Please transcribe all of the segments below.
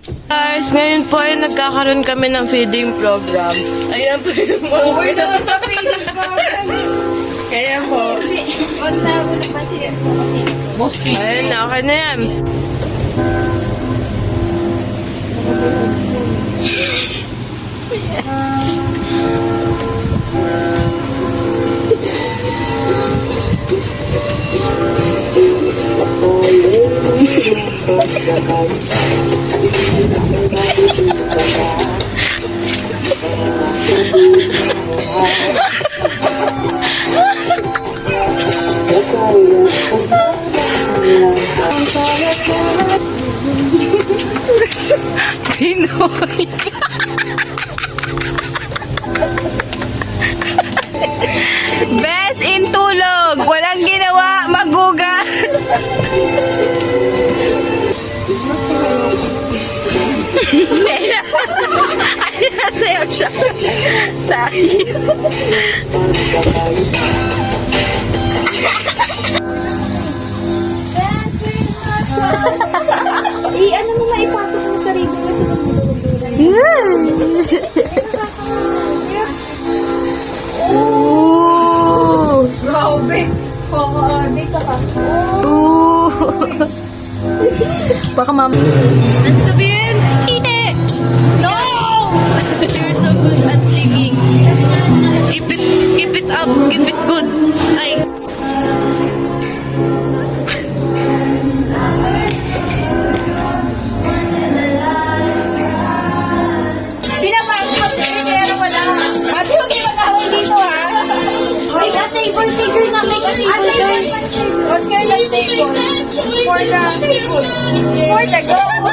Guys, ngayon po ay nagkakaroon kami ng feeding program. Ayan po yung mga... Uy, naman sa feeding program. Kaya po. Huwag na ako nagpasigat mo kasi. Ayun na, okay na yan. Pinoy. Best in tulog. Walang ginawa, magugas. Ay, nasayaw siya. Tayo. Ano mo maipasok mo sa sarili kasi Ooh. grabe. Dito ka. Ooh. Baka ma'am. Ano sabihin? Hindi. No! You're so good at singing. Keep it up. Keep it good. Ay. Pinapasok mo sa pero wala. Ate, huwag kayo mag-away dito ha. Make a table figure na. Make a table figure. What kind of table? For the people. For the girl.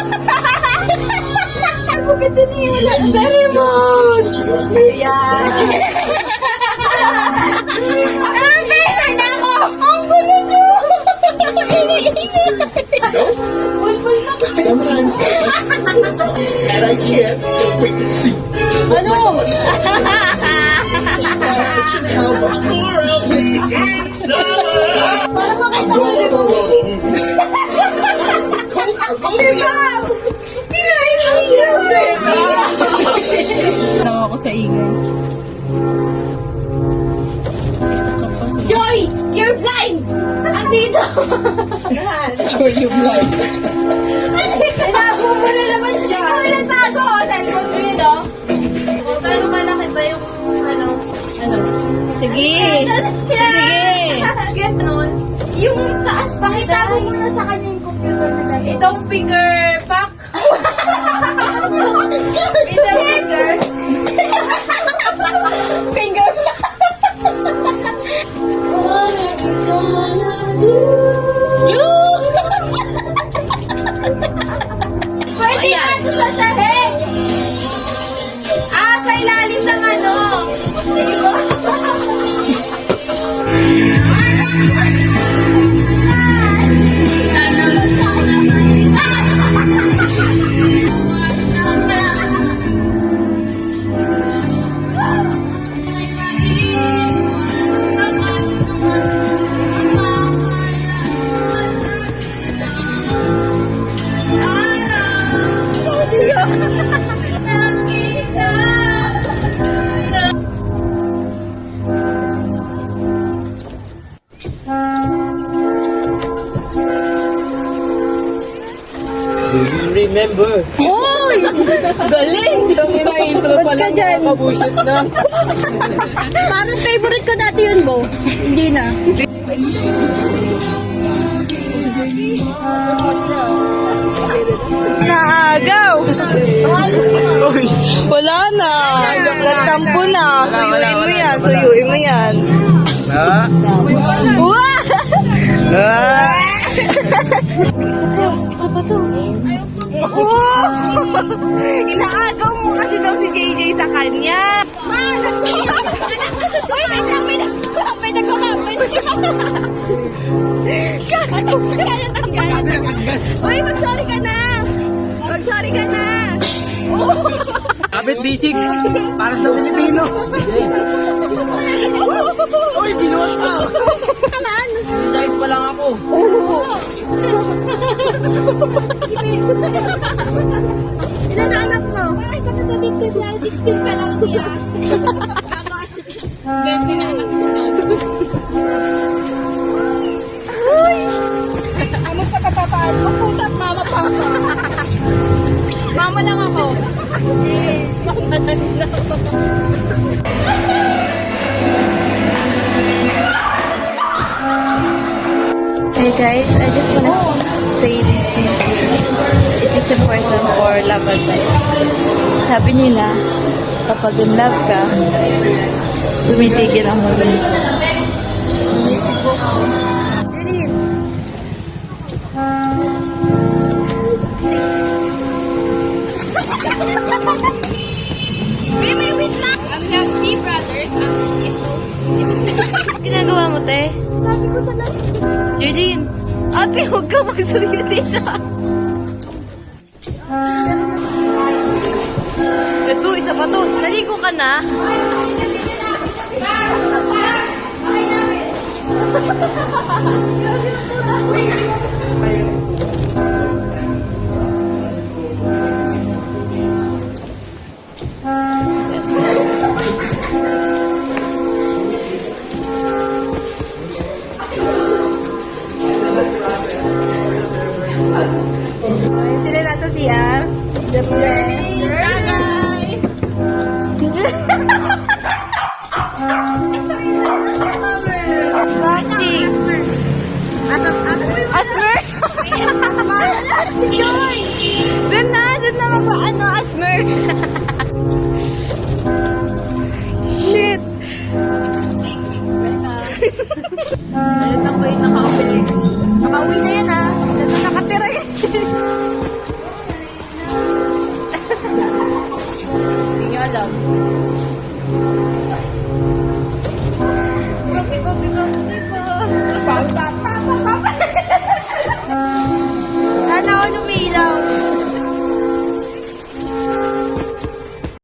Ang ganda niyo. Very much. Ayan. Ang favorite na ako. Ang gulo niyo. Bulbul na. Sometimes and I can't wait to see. Ano? How much more out Para makita ko I'm yung Nawa ako sa ingay. Isa ka pa sa... Joy! You're blind! Andito! Joy, you blind. Inago mo na naman dyan! Ikaw yung tago! Telepon mo yun, oh! O, gano'ng malaki ba yung, ano? Sige. Sige. Ganon. Yung taas, pakita mo muna sa kanya yung computer na lang. Itong finger pack. Middle finger. Finger pack. What are you gonna do? Pwede yan sa sahig. Sa ilalim ng ano. Do you remember? Hoy! Galing! Itong ina-intro pa lang nakakabuisit na. Parang favorite ko dati yun, Bo. Hindi na. Naagaw! Wala na. Nagtampo na. Suyuin mo yan. Suyuin mo yan. Wah! Inaagaw mo kasi daw si JJ sa kanya. May nagkakapit. Uy, mag-sorry ka na. Mag-sorry ka na. Kapit disik para sa Pilipino. Uy, binuhat ka. Kaman. Size pa lang ako. Oo. addicted yan. 16 pa lang siya. Ganda na anak ko na. Kamusta ka papaan? Maputa at mama pa ako. Mama lang ako. Mama na ako. Hey guys, I just wanna say these things here. It is important for love and life. Sabi nila, kapag in love ka, tumitigil ang mundo. May wait lang. Ano yung three brothers? Ginagawa mo, te? Sabi ko sa lahat. Jardine, ate, huwag ka magsuyo dito. Ito, isa pa to. Naligo ka na? Sila nasa CR? Boxing. Asmer? Joy! Doon na mag-ano, Asmer. Shit. Ayun na po yung nakauwi. Nakauwi na yan ha. Dito nakatira yan. Hindi niya alam. Grabe,